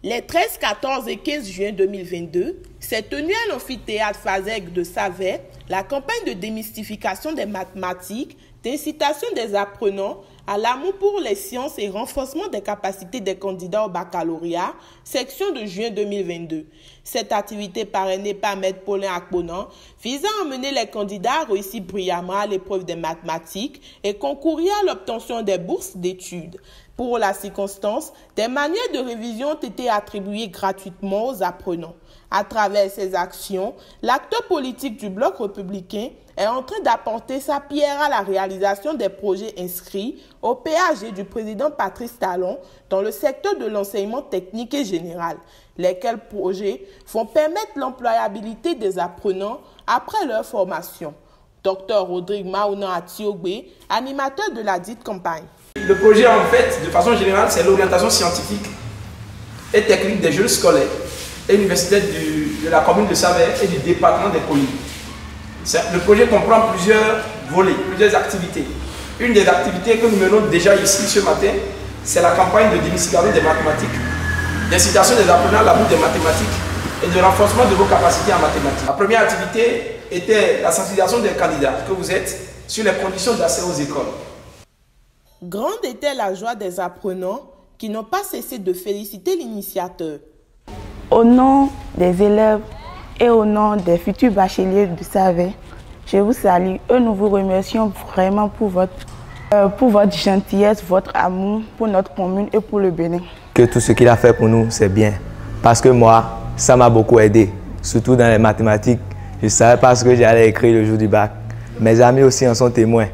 Les 13, 14 et 15 juin 2022, s'est tenue à l'amphithéâtre Fazeg de Savay la campagne de démystification des mathématiques, d'incitation des apprenants à l'amour pour les sciences et renforcement des capacités des candidats au baccalauréat, section de juin 2022. Cette activité parrainée par Maître Paulin Akponan vise à emmener les candidats à réussir brillamment à l'épreuve des mathématiques et concourir à l'obtention des bourses d'études. Pour la circonstance, des manuels de révision ont été attribués gratuitement aux apprenants. À travers ces actions, l'acteur politique du bloc républicain est en train d'apporter sa pierre à la réalisation des projets inscrits au PAG du président Patrice Talon dans le secteur de l'enseignement technique et général, lesquels projets vont permettre l'employabilité des apprenants après leur formation. Dr Rodrigue Maounan Atiogbe, animateur de la dite campagne. Le projet, en fait, de façon générale, c'est l'orientation scientifique et technique des jeunes scolaires et universitaires de la commune de Savay et du département des Collines. Le projet comprend plusieurs volets, plusieurs activités. Une des activités que nous menons déjà ici ce matin, c'est la campagne de démystification des mathématiques, d'incitation des apprenants à l'amour des mathématiques et de renforcement de vos capacités en mathématiques. La première activité était la sensibilisation des candidats que vous êtes sur les conditions d'accès aux écoles. Grande était la joie des apprenants qui n'ont pas cessé de féliciter l'initiateur. Au nom des élèves et au nom des futurs bacheliers de Savay, je vous salue et nous vous remercions vraiment pour votre gentillesse, votre amour pour notre commune et pour le Bénin. Que tout ce qu'il a fait pour nous, c'est bien. Parce que moi, ça m'a beaucoup aidé, surtout dans les mathématiques. Je ne savais pas ce que j'allais écrire le jour du bac. Mes amis aussi en sont témoins.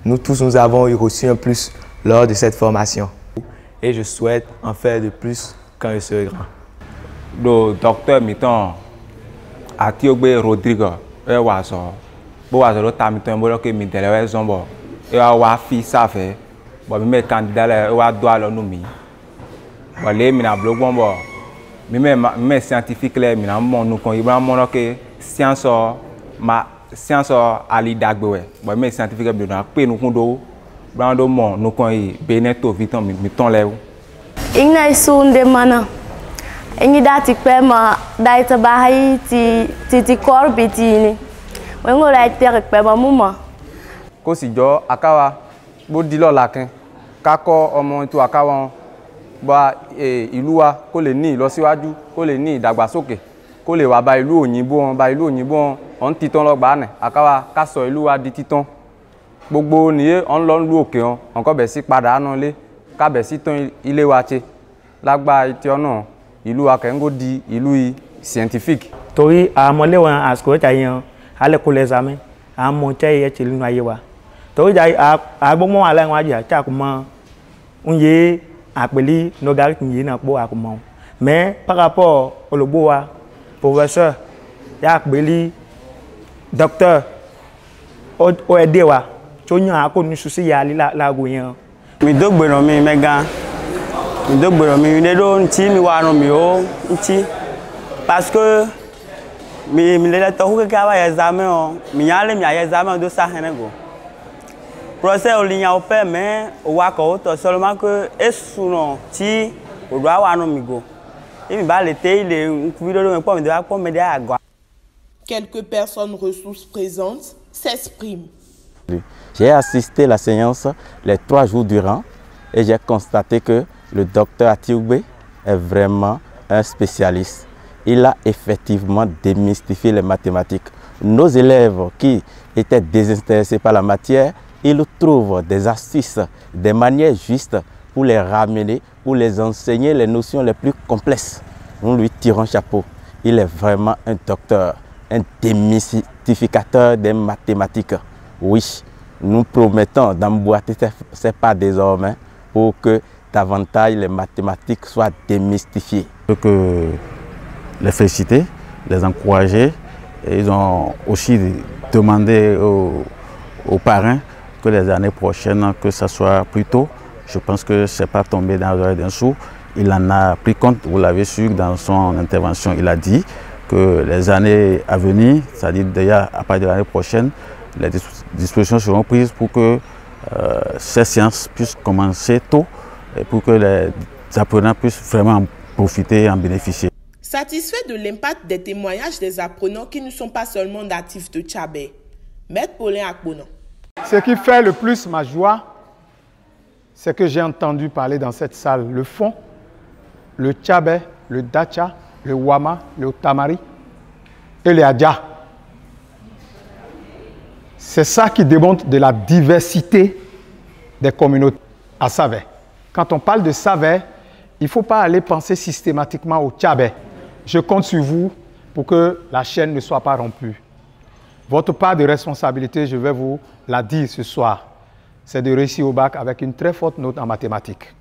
Nous tous, nous avons reçu un plus lors de cette formation. Et je souhaite en faire de plus quand je serai grand. Le docteur Miton Atiogbe Rodrigue et Wazo. Boazo Tamiton Boloke Midelewe Zombo. Et Wafi Safe. Bon, mes candidats, et doit le nommer. Bon, les mina blogombo. Mes scientifiques, les mina mon qu'on y va mon que science ma. Science ali dagbewe bon mes scientifique de na pe nous kondo brando mon nous kon beneto viton mi ton lew Ingna sunde mana engi dati pema daita bahai ti korbitini wengo la terre pema muma ko si jo akawa bo dilo lakin kako omo tu akawa ba ìlú wa kó lè ní ìlọsíwájú kó lè ní ìdàgbàsókè kó lè wá bá ìlú òyìnbó on titon lo gba ne akawa ka so ìlú wa di titon gbogbo niye on lo lu òkè on ko be si padà nu le ka be si ton ilé wa che lágbà iti ona ìlú wa kengo di ìlú scientifique torí amole wọn asko ta yan ale ko l'examen amo che ye che nínú ayé wa torí ja agbomo ala wọn aja cha ko mo unye apeli logarithme yi na po akomo mais par rapport ologbo wa professeur ya apeli docteur o edewa tó yan akonu susi ya la go yan mi dogbero mi mega mi dogbero mi ne do nti mi wa no mi o nti parce que mi le to hu ka wa examen o mi yan le mi ya examen do sa henego procès o linya o pe mais o wa ko to seulement que esuno ti o do wa no mi go e mi ba le te ile nkubido do me po mi de wa po me de agwa. Quelques personnes ressources présentes s'expriment. J'ai assisté à la séance les 3 jours durant et j'ai constaté que le docteur Atiogbe est vraiment un spécialiste. Il a effectivement démystifié les mathématiques. Nos élèves qui étaient désintéressés par la matière, ils trouvent des astuces, des manières justes pour les ramener, pour les enseigner les notions les plus complexes. Nous lui tirons chapeau. Il est vraiment un docteur, un démystificateur des mathématiques. Oui, nous promettons d'emboîter ces pas désormais pour que davantage les mathématiques soient démystifiées. Je veux les féliciter, les encourager. Et ils ont aussi demandé aux parrains que les années prochaines, que ce soit plus tôt. Je pense que ce n'est pas tombé dans l'oreille d'un sourd. Il en a pris compte, vous l'avez su dans son intervention, il a dit que les années à venir, c'est-à-dire déjà à partir de l'année prochaine, les dispositions seront prises pour que ces sciences puissent commencer tôt et pour que les apprenants puissent vraiment profiter et en bénéficier. Satisfait de l'impact des témoignages des apprenants qui ne sont pas seulement natifs de Tchabé, Maître Paulin Akbonan. Ce qui fait le plus ma joie, c'est que j'ai entendu parler dans cette salle le fond, le Tchabé, le Dacha, le Wama, le Tamari et le Adja. C'est ça qui démontre de la diversité des communautés à Savé. Quand on parle de Savé, il ne faut pas aller penser systématiquement au Tchabé. Je compte sur vous pour que la chaîne ne soit pas rompue. Votre part de responsabilité, je vais vous la dire ce soir, c'est de réussir au bac avec une très forte note en mathématiques.